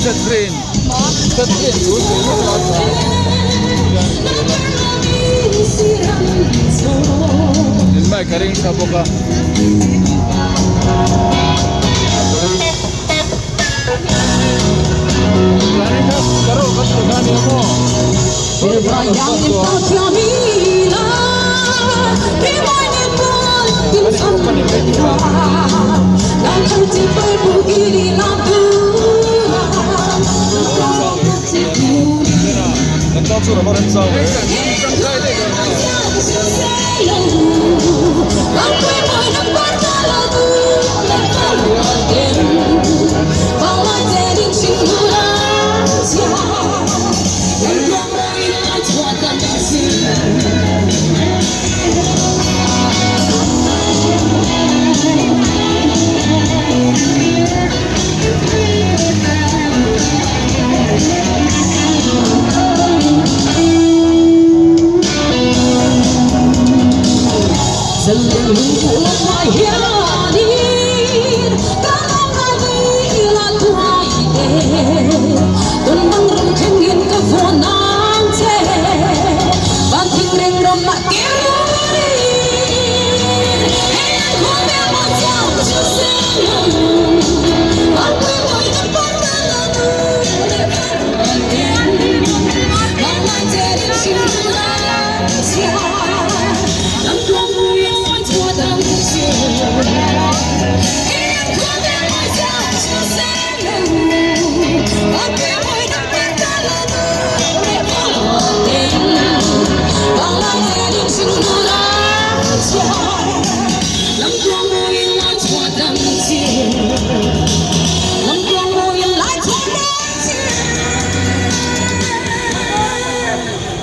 Catherine. Catherine, yun. Yun ba, karing sa boka. Karo, kaso gani mo. Berbayang impal Jamila, Pimainin pun pinsan mereka, dan tertipu begini ladura, kau tertipu. Nagtato na ba rin sa akin? Seluruh umat